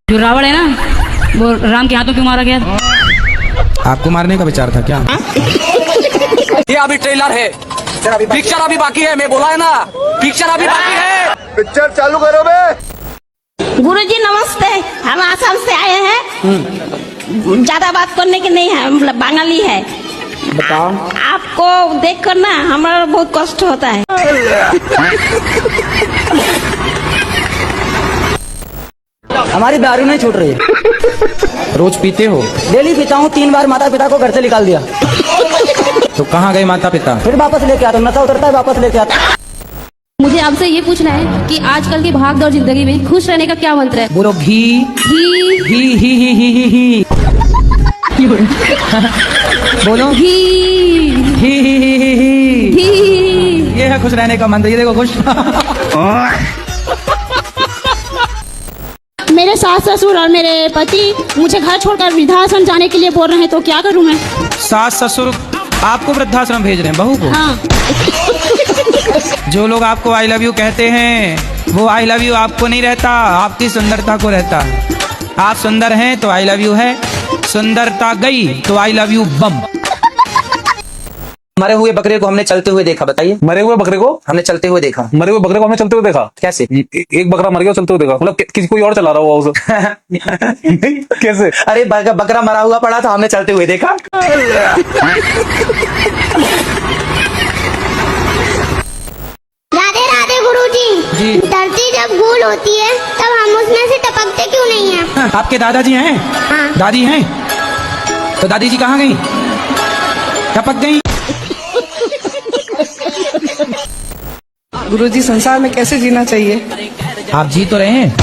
जो रावण है ना, वो राम के हाथों क्यों मारा गया? आपको मारने का विचार था क्या? ये अभी ट्रेलर है, पिक्चर अभी बाकी है। मैं बोला है ना, पिक्चर अभी बाकी है। पिक्चर चालू करो बे। गुरुजी नमस्ते, हम आसाम से आए हैं। ज्यादा बात करने की नहीं है, मतलब बंगाली है। बताओ। आपको देख कर ना हमारा बहुत कष्ट होता है। हमारी दारू नहीं छूट रही है। रोज पीते हो? डेली पीता हूँ। 3 बार माता पिता को घर से निकाल दिया। तो कहाँ गए माता पिता? फिर वापस लेके आता हूँ। नशा उतरता है वापस लेके आता हूँ। मुझे आपसे ये पूछना है कि आजकल की भागदौड़ जिंदगी में खुश रहने का क्या मंत्र है? बोलो घी घी ही ही ही ही ही ही। बोलो घी ही ही ही ही ही। घी। ये है खुश रहने का मंत्र। ये देखो खुश। मेरे सास ससुर और मेरे पति मुझे घर छोड़कर वृद्धाश्रम जाने के लिए बोल रहे हैं, तो क्या करूं मैं? सास ससुर आपको वृद्धाश्रम भेज रहे हैं, बहू को? हाँ। जो लोग आपको आई लव यू कहते हैं, वो आई लव यू आपको नहीं रहता, आपकी सुंदरता को रहता है। आप सुंदर हैं तो आई लव यू है, सुंदरता गई तो आई लव यू बम। मरे हुए बकरे को हमने चलते हुए देखा, बताइए। मरे हुए बकरे को हमने चलते हुए देखा। मरे हुए बकरे को हमने चलते हुए देखा। कैसे? एक बकरा मर गया, चलते हुए देखा। मतलब किसी कोई और चला रहा हुआ उसे। कैसे? अरे बकरा मरा हुआ पड़ा था, हमने चलते हुए देखा। राधे राधे गुरुजी। धरती जब गोल होती है तब हम उसमें से टपकते क्यों नहीं हैं? आपके दादाजी हैं? हाँ। दादी हैं? तो दादी जी कहाँ गई? टपक गई। गुरुजी, संसार में कैसे जीना चाहिए? आप जी तो रहे हैं?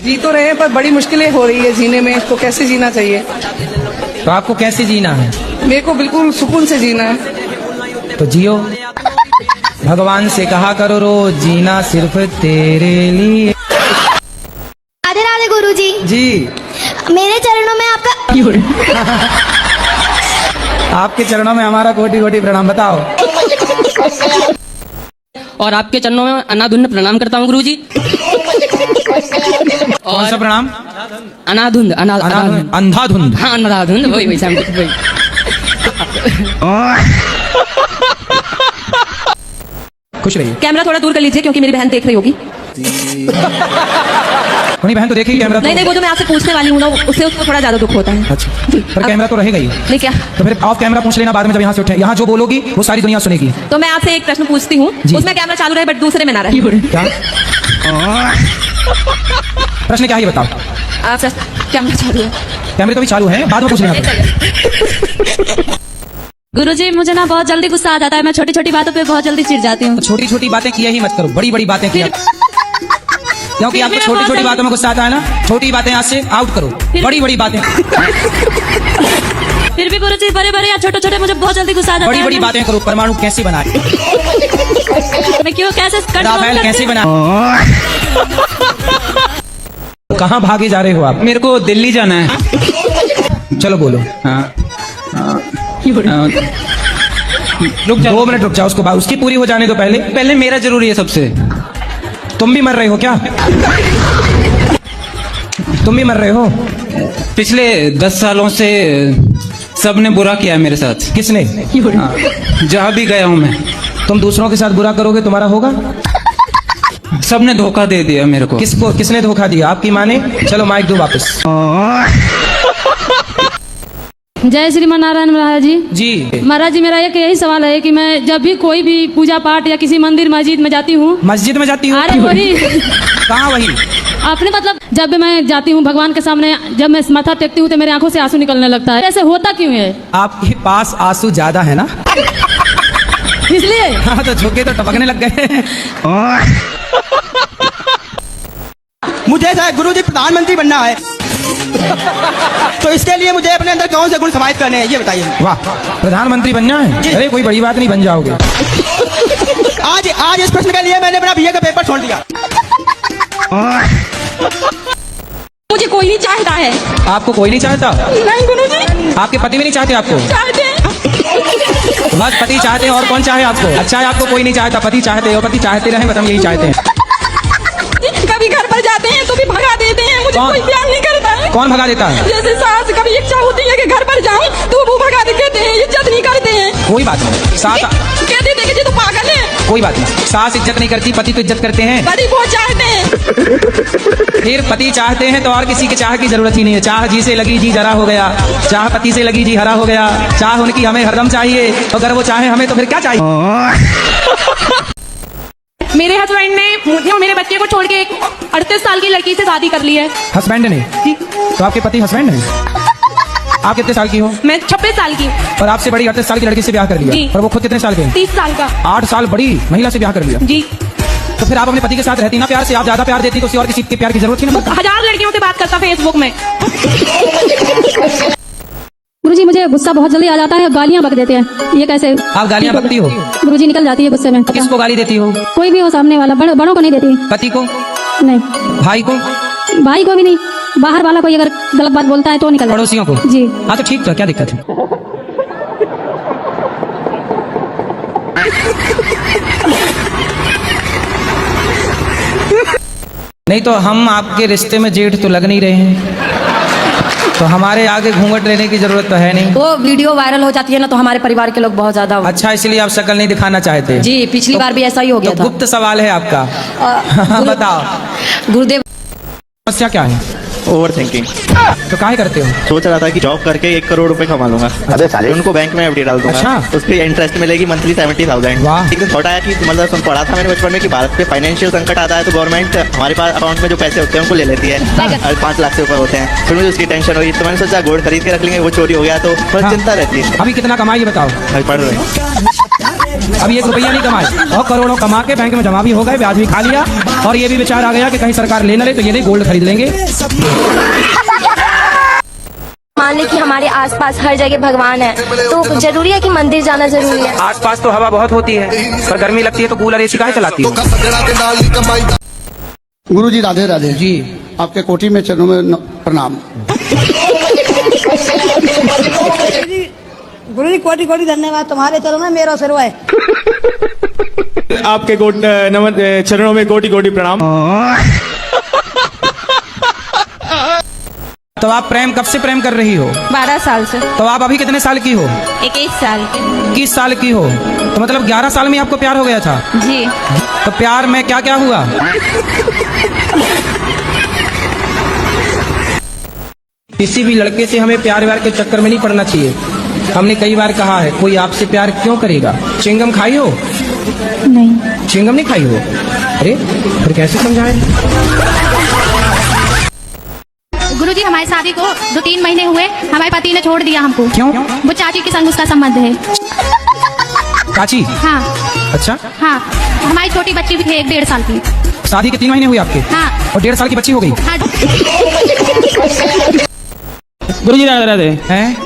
जी तो रहे हैं, पर बड़ी मुश्किलें हो रही है जीने में। तो कैसे जीना चाहिए? तो आपको कैसे जीना है? मेरे को बिल्कुल सुकून से जीना है। तो जियो। भगवान से कहा करो रोज, जीना सिर्फ तेरे लिए। राधे राधे गुरुजी। जी। मेरे चरणों में आपका आपके चरणों में हमारा कोटि कोटि प्रणाम। बताओ। और आपके चरणों में अनाधुंध प्रणाम करता हूँ गुरुजी। कौन सा प्रणाम? अनाधुंध अंधाधुंध। हाँ, अनाधुंध, वही वही वही। खुश रहिए। कैमरा थोड़ा दूर कर लीजिए क्योंकि मेरी बहन देख रही होगी। अपनी बहन तो देखेगी कैमरा। नहीं, वो जो मैं आपसे पूछने वाली हूँ ना, उससे उसको थोड़ा ज्यादा दुख होता है। अच्छा, पर कैमरा तो रहेगा ही। नहीं क्या? तो फिर ऑफ कैमरा पूछ लेना बाद में, जब यहाँ से उठे। यहाँ जो बोलोगी वो सारी दुनिया सुनेगी। तो मैं आपसे एक प्रश्न पूछती हूँ, उसमें कैमरा चालू रहे बट दूसरे में ना रहे। क्या प्रश्न क्या है ये बताओ। आपसे कैमरा चालू है? कैमरे तो भी चालू है, बाद में पूछ लेना। गुरुजी, मुझे ना बहुत जल्दी गुस्सा आ जाता है। मैं छोटी छोटी बातों पे बहुत जल्दी चिढ़ जाती हूँ। छोटी छोटी बातें किया ही मत करो, बड़ी बड़ी बातें किया। क्योंकि आपको छोटी छोटी बातों में गुस्सा आता है ना। छोटी बातें आज से आउट करो, बड़ी बड़ी बातें। फिर भी गुरुजी, बड़े बड़े या छोटे छोटे मुझे बहुत जल्दी गुस्सा आ जाता है। बड़ी बड़ी बातें करो। परमाणु कैसे बनाए? मैं क्यों कैसे राफेल कैसे बनाए? कहाँ भागे जा रहे हो आप? मेरे को दिल्ली जाना है। चलो बोलो। रुक जाओ। 2 मिनट रुक जाओ, उसकी पूरी हो जाने दो। पहले मेरा जरूरी है सबसे। तुम भी मर रहे हो क्या? तुम भी मर रहे हो? पिछले 10 सालों से सबने बुरा किया मेरे साथ। किसने? जहाँ भी गया हूँ मैं। तुम दूसरों के साथ बुरा करोगे तुम्हारा होगा? सबने धोखा दे दिया मेरे को। किसको? किसने धोखा दिया? आपकी माँ ने? चलो माइक दो वापस। जय श्रीमान नारायण महाराज जी। जी महाराज जी, मेरा एक यही सवाल है कि मैं जब भी कोई भी पूजा पाठ या किसी मंदिर मस्जिद में जाती हूँ। मस्जिद में जाती हूँ? अरे वही। कहाँ वही? आपने मतलब जब भी मैं जाती हूँ भगवान के सामने, जब मैं माथा टेकती हूँ तो मेरी आंखों से आंसू निकलने लगता है। ऐसे होता क्यों है? आपके पास आंसू ज्यादा है ना, इसलिए। हाँ, तो झुके तो टपकने लग गए। मुझे गुरुजी प्रधानमंत्री बनना है। तो इसके लिए मुझे अपने अंदर कौन से गुण समाहित करने हैं, ये बताइए। वाह, प्रधानमंत्री बनना है? अरे कोई बड़ी बात नहीं, बन जाओगे। आज इस प्रश्न के लिए मैंने अपना बीए का पेपर छोड़ दिया। मुझे कोई नहीं चाहता है। आपको कोई नहीं चाहता? नहीं गुरुजी। आपके पति भी नहीं चाहते आपको? बस पति चाहते हैं, और कौन चाहे आपको? अच्छा है, आपको कोई नहीं चाहता, पति चाहते हो। पति चाहते रहे, बस हम यही चाहते हैं। कभी घर पर जाते हैं तो भी भगा देते हैं मुझे। कौन? कोई प्यार नहीं करता है। कौन भगा देता है? जैसे सास कभी इच्छा होती है कि घर पर जाऊं तो वो भगा देते हैं, इज्जत नहीं करते हैं। कोई बात नहीं, सास कहते थे कि ये तो पागल है। कोई बात नहीं, सास इज्जत नहीं करती, पति तो इज्जत करते हैं। पति बहुत चाहते हैं। फिर पति चाहते हैं तो और किसी के चाह की जरूरत ही नहीं है। चाह जी से लगी जी जरा हो गया, चाह पति से लगी जी हरा हो गया। चाह उनकी हमें हरदम चाहिए, अगर वो चाहे हमें तो फिर क्या चाहिए? मेरे हस्बैंड ने मुझे और मेरे बच्चे को छोड़ के एक 38 साल की लड़की से शादी कर ली है। हस्बैंड ने? तो आपके पति हस्बैंड हैं? आप कितने साल की हो? मैं 26 साल की। और आपसे बड़ी 38 साल की लड़की से ब्याह कर जी। लिया, और वो खुद कितने साल के हैं? 30 साल का। 8 साल बड़ी महिला से ब्याह कर लिया। जी। तो फिर आप अपने पति के साथ रहती ना प्यार से, आप ज्यादा प्यार देती तो किसी और किसी के प्यार की जरूरत ही ना। 1000 लड़कियों से बात करता फेसबुक में। गुरुजी मुझे गुस्सा बहुत जल्दी आ जाता है, गालियाँ बक देते हैं, ये कैसे? आप गालियाँ बकती हो? गुरुजी निकल जाती है गुस्से में। किसको गाली देती हो? कोई भी हो सामने वाला, बड़ों को नहीं देती। पति को? नहीं। भाई को? भाई को भी नहीं, बाहर वाला कोई अगर गलत बात बोलता है तो निकल जाता है। पड़ोसियों को? जी। हाँ तो ठीक, तो क्या दिक्कत है? नहीं तो हम आपके रिश्ते में जेठ तो लग नहीं रहे हैं, तो हमारे आगे घूंघट लेने की जरूरत तो है नहीं। वो वीडियो वायरल हो जाती है ना तो हमारे परिवार के लोग बहुत ज्यादा। अच्छा, इसलिए आप शक्ल नहीं दिखाना चाहते? जी, पिछली बार भी ऐसा ही हो गया तो था। गुप्त सवाल है आपका। बताओ गुरुदेव, समस्या क्या है? Over thinking. तो काहे करते हो? सोच रहा था कि जॉब करके 1 करोड़ रुपए कमा लूंगा, अबे साले। उनको बैंक में एफडी डाल दूंगा। अच्छा। उसकी इंटरेस्ट मिलेगी मंथली 70,000। वाह। एक दिन थॉट आया कि मतलब तुम पढ़ा था मैंने बचपन में कि भारत पे फाइनेंशियल संकट आता है तो गवर्नमेंट हमारे पास अकाउंट में जो पैसे होते हैं उनको ले लेती है, और 5 लाख से ऊपर होते हैं। फिर मुझे उसकी टेंशन हुई, तो मैंने सोचा गोल्ड खरीद के रख लेंगे, वो चोरी हो गया तो थोड़ा चिंता रहती है। अभी कितना कमाई बताओ? अभी पढ़ रहे हैं। अभी 1 रुपया नहीं कमाए, और करोड़ों कमा के बैंक में जमा भी हो गए, ब्याज भी खा लिया, और ये भी विचार आ गया कि कहीं सरकार ले न ले तो ये नहीं गोल्ड खरीद लेंगे। मान लें कि हमारे आसपास हर जगह भगवान है, तो जरूरी है कि मंदिर जाना जरूरी है? आसपास तो हवा बहुत होती है, पर गर्मी लगती है तो कूलर एसी काहे चलाती हो? गुरु जी राधे राधे जी। आपके कोठी में चरणों में प्रणाम। गुरु जी कोटि कोटि धन्यवाद, तुम्हारे चरणों में मेरा सिर है। आपके चरणों में कोटि कोटि प्रणाम। तो आप प्रेम कब से प्रेम कर रही हो? 12 साल से। तो आप अभी कितने साल की हो? 21 साल के। 21 साल की हो, तो मतलब 11 साल में आपको प्यार हो गया था? जी। तो प्यार में क्या क्या हुआ? किसी भी लड़के से हमें प्यार व्यार के चक्कर में नहीं पड़ना चाहिए। हमने कई बार कहा है, कोई आपसे प्यार क्यों करेगा? चिंगम खाई हो? नहीं। चिंगम नहीं खाई हो? अरे फिर कैसे समझाए? गुरुजी हमारी शादी को 2-3 महीने हुए, हमारे पति ने छोड़ दिया हमको। क्यों? वो चाची के संग उसका संबंध है। चाची? हाँ। अच्छा। हाँ, हमारी छोटी बच्ची भी है 1-1.5 साल की। शादी के 3 महीने हुए आपके? हाँ। और 1.5 साल की बच्ची हो गई? हाँ। गुरुजी राधे राधे। हैं?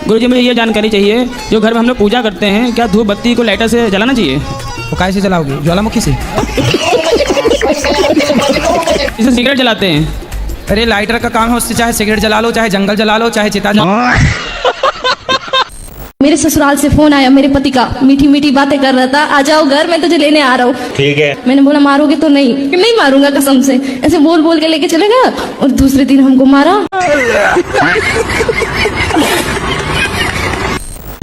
गुरुजी मुझे ये जानकारी चाहिए, जो घर में हम लोग पूजा करते हैं, क्या धूप बत्ती को लाइटर से जलाना चाहिए? वो कैसे जलाओगे? ज्वालामुखी से? इसे सिगरेट जलाते हैं। अरे लाइटर का काम है, उससे चाहे सिगरेट जला लो, चाहे जंगल जला लो, चाहे चिता जला। मेरे ससुराल से फोन आया मेरे पति का, मीठी मीठी बातें कर रहा था, आ जाओ घर, मैं तुझे लेने आ रहा हूँ। ठीक है। मैंने बोला मारोगे तो? नहीं मारूंगा कसम से। ऐसे बोल बोल के लेके चले गया, और दूसरे दिन हमको मारा।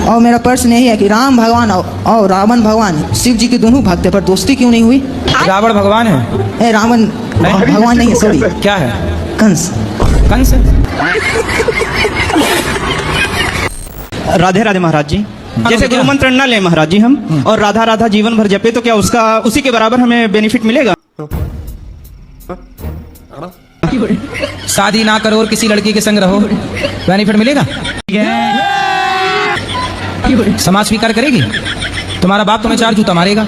और मेरा प्रश्न यही है कि राम भगवान और रावण भगवान शिव जी के दोनों भक्त है, पर दोस्ती क्यों नहीं हुई? रावण भगवान है? रावण भगवान नहीं है, सॉरी। क्या है? कंस। कंस? राधे राधे महाराज जी। जैसे गुरु मंत्र न ले महाराज जी हम, और राधा राधा जीवन भर जपे, तो क्या उसका उसी के बराबर हमें बेनिफिट मिलेगा? शादी ना करो और किसी लड़की के संग रहो, बेनिफिट मिलेगा? समाज स्वीकार करेगी? तुम्हारा बाप तुम्हें 4 जूता मारेगा।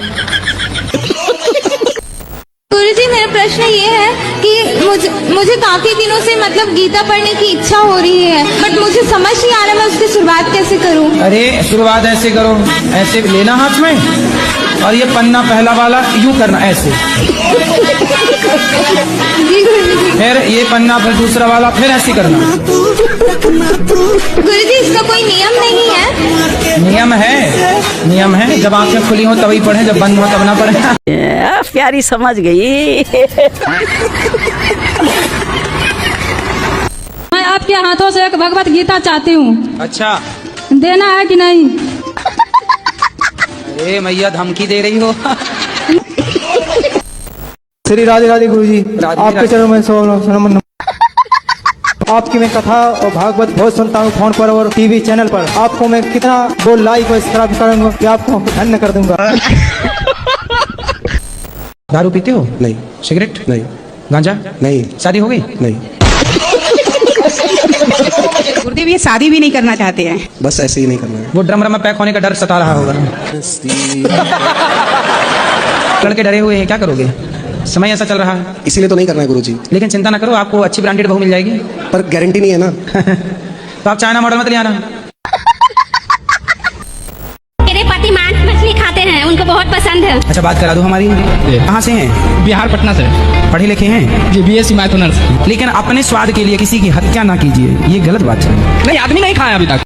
गुरुजी मेरा प्रश्न ये है कि मुझे काफी दिनों से मतलब गीता पढ़ने की इच्छा हो रही है, बट मुझे समझ नहीं आ रहा मैं उसकी शुरुआत कैसे करूं? अरे शुरुआत ऐसे करो, ऐसे लेना हाथ में, और ये पन्ना पहला वाला यूं करना ऐसे, फिर ये पन्ना, फिर दूसरा वाला, फिर ऐसे करना। गुरुजी इसका कोई नियम नहीं है? नियम है। जब आंखें खुली हो तभी पढ़े, जब बंद हो तब ना पढ़े। प्यारी समझ गई। आपके हाथों से एक भगवत गीता चाहती हूँ, अच्छा, देना है कि नहीं? अरे मैया धमकी दे रही हो। श्री राधे राधे गुरु जी, राधे आपके राधे। चरणों में नमन। आपकी मैं कथा और भागवत बहुत सुनता हूँ फोन पर और टीवी चैनल पर। आपको मैं कितना वो लाइक और सब्सक्राइब करूंगा कि आपको धन्य कर दूंगा। दारू पीते हो? नहीं। सिगरेट? नहीं। गांजा? नहीं। शादी हो गई? नहीं। गुरुदेव ये शादी भी नहीं करना चाहते हैं। बस ऐसे ही नहीं करना है। वो ड्रम में पैक होने का डर सता रहा होगा। लड़के डरे हुए हैं, क्या करोगे? समय ऐसा चल रहा है, इसीलिए तो नहीं करना है गुरुजी। लेकिन चिंता ना करो, आपको अच्छी ब्रांडेड बहू मिल जाएगी। पर गारंटी नहीं है ना। तो आप चाइना मॉडल मत ले आना। मेरे पति मांस मछली खाते हैं, उनको बहुत पसंद है। अच्छा, बात करा दो हमारी। कहाँ से हैं? बिहार पटना से। पढ़े लिखे हैं? जी BSc मैथ ऑनर्स। लेकिन अपने स्वाद के लिए किसी की हत्या ना कीजिए, ये गलत बात है। नहीं, आदमी नहीं खाया अभी तक।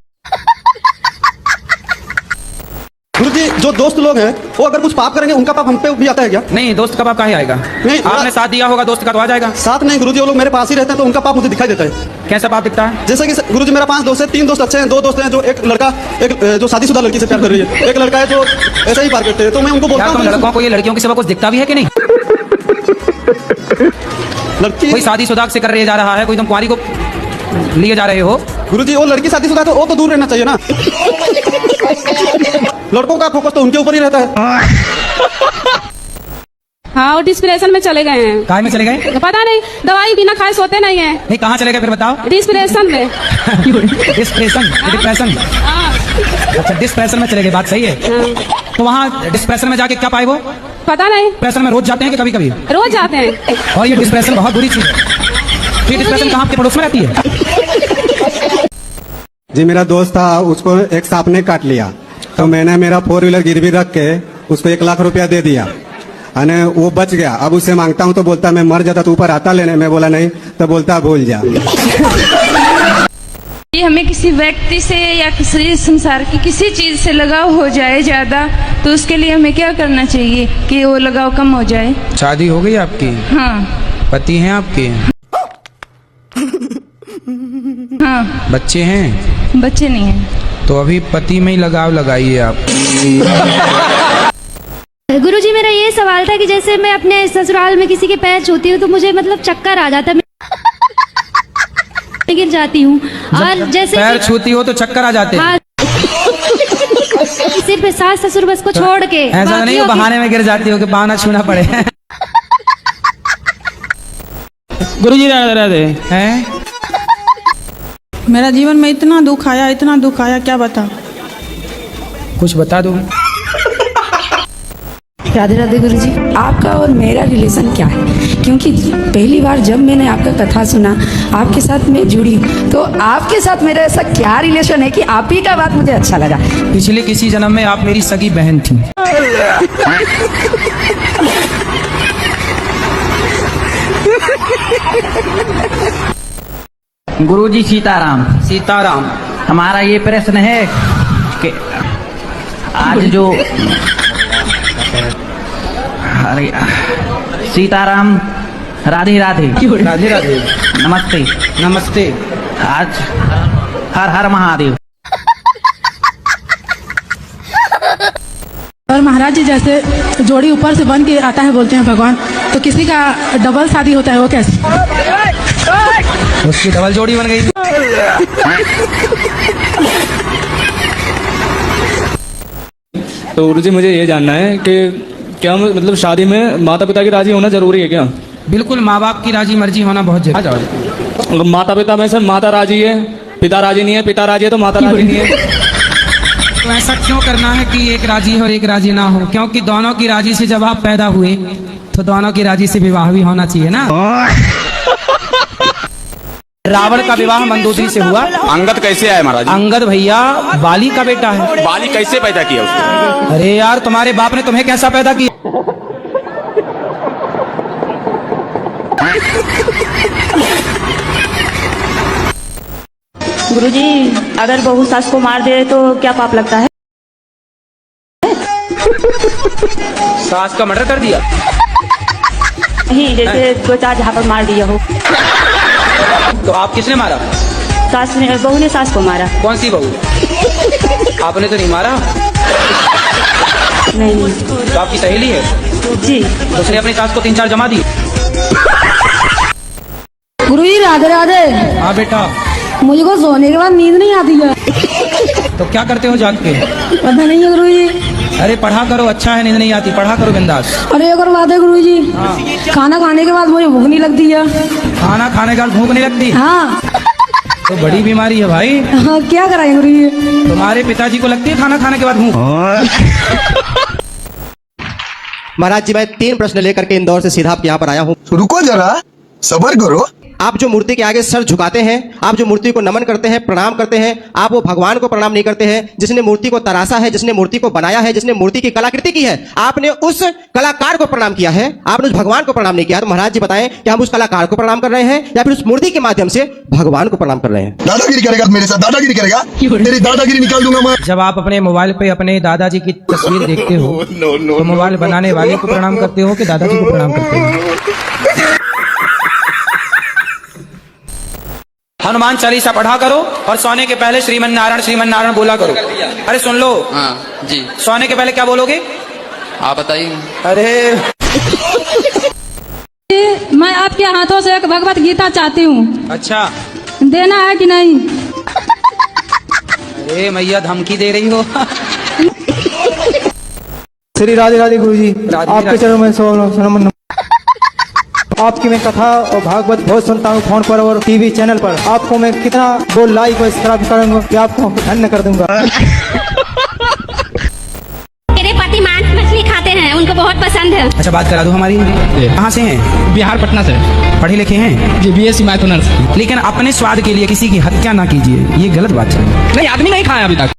गुरुजी, जो दोस्त लोग हैं वो अगर कुछ पाप करेंगे उनका पाप हम पे भी आता है क्या? नहीं, दोस्त का पाप काहे आएगा? नहीं, आपने साथ दिया होगा दोस्त का, तो आ जाएगा। साथ नहीं गुरुजी, वो लोग मेरे पास ही रहते हैं तो उनका पाप मुझे दिखाई देता है। कैसा पाप दिखता है? जैसे कि गुरुजी मेरा 5 दोस्त है, 3 दोस्त अच्छे हैं, 2 दोस्त हैं जो एक लड़का जो शादीशुदा लड़की से प्यार कर रही है, एक लड़का है जो ऐसा ही प्यार करते हैं। तो मैं उनको बोलता यार, तुम हूँ लड़कों को ये लड़कियों के सिवा कुछ दिखता भी है कि नहीं? लड़की कोई शादीशुदा से कर रहे जा रहा है, कोई तुम कुंवारी को लिए जा रहे हो। गुरुजी, वो लड़की शादीशुदा है तो वो तो दूर रहना चाहिए ना। लड़कों का फोकस तो उनके ऊपर ही रहता है। हाँ, वो डिस्प्रेशन में चले गए हैं। काहे में चले गए? पता नहीं, दवाई बिना खाए सोते नहीं है। नहीं, कहाँ चले गए फिर बताओ? डिस्प्रेशन में। डिप्रेशन। अच्छा, डिस्प्रेशन में चले गए, बात सही है। तो वहाँ डिस्प्रेशन में जाके क्या पाए वो? पता नहीं, डिप्रेशन में रोज जाते हैं कि कभी कभी? रोज जाते हैं। और ये डिप्रेशन बहुत बुरी चीज है। ये डिप्रेशन कहाँ आपके पड़ोस में रहती है? जी, मेरा दोस्त था, उसको एक सांप ने काट लिया तो मैंने मेरा 4 व्हीलर गिरवी रख के उसको 1 लाख रुपया दे दिया। अने वो बच गया। अब उससे मांगता हूँ तो बोलता मैं मर जाता तो ऊपर आता लेने। मैं बोला नहीं, तो बोलता भूल जा। ये हमें किसी व्यक्ति से या किसी संसार की किसी चीज से लगाव हो जाए ज्यादा, तो उसके लिए हमें क्या करना चाहिए कि वो लगाव कम हो जाए? शादी हो गई आपकी? हाँ। पति हैं आपके? हाँ। बच्चे हैं? बच्चे नहीं हैं। तो अभी पति में ही लगाव लगाइए आप। गुरुजी, मेरा ये सवाल था कि जैसे मैं अपने ससुराल में किसी के पैर छूती हूँ तो मुझे मतलब चक्कर आ जाता है, मैं गिर जाती हूँ। और जैसे पैर छूती हो तो चक्कर आ जाते हैं? हाँ, सिर्फ सास ससुर बस को छोड़ के। ऐसा नहीं हो बहाने में गिर जाती हो कि बहाना छूना पड़े। गुरुजी राधे राधे। हैं? मेरा जीवन में इतना दुख आया, इतना दुख आया, क्या बता। कुछ बता दो। राधे राधे गुरुजी, आपका और मेरा रिलेशन क्या है? क्योंकि पहली बार जब मैंने आपका कथा सुना, आपके साथ मैं जुड़ी, तो आपके साथ मेरा ऐसा क्या रिलेशन है कि आप ही का बात मुझे अच्छा लगा। पिछले किसी जन्म में आप मेरी सगी बहन थी। गुरुजी सीताराम। सीताराम। हमारा ये प्रश्न है कि आज जो अरे सीताराम, राधे राधे। राधे राधे। नमस्ते। नमस्ते। आज हर हर महादेव। और महाराज जी, जैसे जोड़ी ऊपर से बन के आता है बोलते हैं भगवान, तो किसी का डबल शादी होता है, वो कैसे? उसकी डबल जोड़ी बन गई। तो गुरुजी, मुझे ये जानना है कि क्या मतलब शादी में माता पिता की राजी होना जरूरी है क्या? बिल्कुल, माँ बाप की राजी मर्जी होना बहुत जरूरी है। माता पिता में से माता राजी है, पिता राजी नहीं है, पिता राजी है तो माता राजी नहीं है। तो ऐसा क्यों करना है कि एक राजी हो और एक राजी ना हो? क्योंकि दोनों की राजी से जब आप पैदा हुए तो दोनों की राजी से विवाह भी होना चाहिए ना। रावण का विवाह मंदोदरी से हुआ। अंगद कैसे आए महाराज? अंगद भैया बाली का बेटा है। बाली कैसे पैदा किया उसको? अरे यार, तुम्हारे बाप ने तुम्हें कैसा पैदा किया? गुरुजी, अगर बहू सास को मार दे तो क्या पाप लगता है? सास का मर्डर कर दिया? नहीं, जैसे 2-4 झापड़ मार दिया हो। तो आप किसने मारा? सास ने बहू ने सास को मारा। कौन सी बहू? आपने तो नहीं मारा। नहीं। तो आपकी सहेली है? जी। तो उसने अपनी सास को 3-4 जमा दी। गुरुजी राधे राधे। हाँ बेटा। मुझको सोने के बाद नींद नहीं आती है। तो क्या करते हो जाग के? पता नहीं है गुरुजी। अरे पढ़ा करो, अच्छा है, नींद नहीं आती, पढ़ा करो बिंदास। अरे एक और बात है गुरुजी, खाना खाने के बाद मुझे भूख नहीं लगती है। खाना खाने के बाद भूख नहीं लगती? हाँ। तो बड़ी बीमारी है भाई। हाँ, क्या कराएं गुरुजी? तुम्हारे पिताजी को लगती है खाना खाने के बाद भूख? महाराज जी, मैं 3 प्रश्न लेकर के इंदौर से सीधा आप यहाँ पर आया हूँ। रुको जरा, सब्र करो। आप जो मूर्ति के आगे सर झुकाते हैं, आप जो मूर्ति को नमन करते हैं, प्रणाम करते हैं, आप वो भगवान को प्रणाम नहीं करते हैं जिसने मूर्ति को तराशा है, जिसने मूर्ति को बनाया है, जिसने मूर्ति की कलाकृति की है। आपने उस कलाकार को प्रणाम किया है, आपने उस भगवान को प्रणाम नहीं किया। तो महाराज जी बताएं कि हम उस कलाकार को प्रणाम कर रहे हैं या फिर उस मूर्ति के माध्यम से भगवान को प्रणाम कर रहे हैं? दादागिरी करेगा मेरे साथ, दादागिरी करेगा, तेरी दादागिरी निकाल दूंगा मैं। जब आप अपने मोबाइल पे अपने दादाजी की तस्वीर देखते हो तो मोबाइल बनाने वाले को प्रणाम करते हो कि दादाजी को प्रणाम करते हो? हनुमान चालीसा पढ़ा करो और सोने के पहले श्रीमन नारायण बोला करो। अरे सुन लो। हाँ जी। सोने के पहले क्या बोलोगे? आप बताइए। अरे मैं आपके हाथों से एक भगवत गीता चाहती हूँ। अच्छा, देना है कि नहीं? अरे मैया धमकी दे रही हो। श्री राधे राधे गुरुजी, आपके चरणों में नमन। आपकी मैं कथा और भागवत बहुत सुनता हूँ फोन पर और टीवी चैनल पर। आपको मैं कितना बोल लाइक और सब्सक्राइब करूंगा कि आपको धन्य कर दूंगा। मेरे पति मांस मछली खाते हैं, उनको बहुत पसंद है। अच्छा, बात करा दो हमारी। कहाँ से हैं? बिहार, पटना से। पढ़े लिखे हैं? जी, BSc मैथ ऑनर्स। लेकिन अपने स्वाद के लिए किसी की हत्या ना कीजिए, ये गलत बात है। नहीं, आदमी नहीं खाया अभी तक।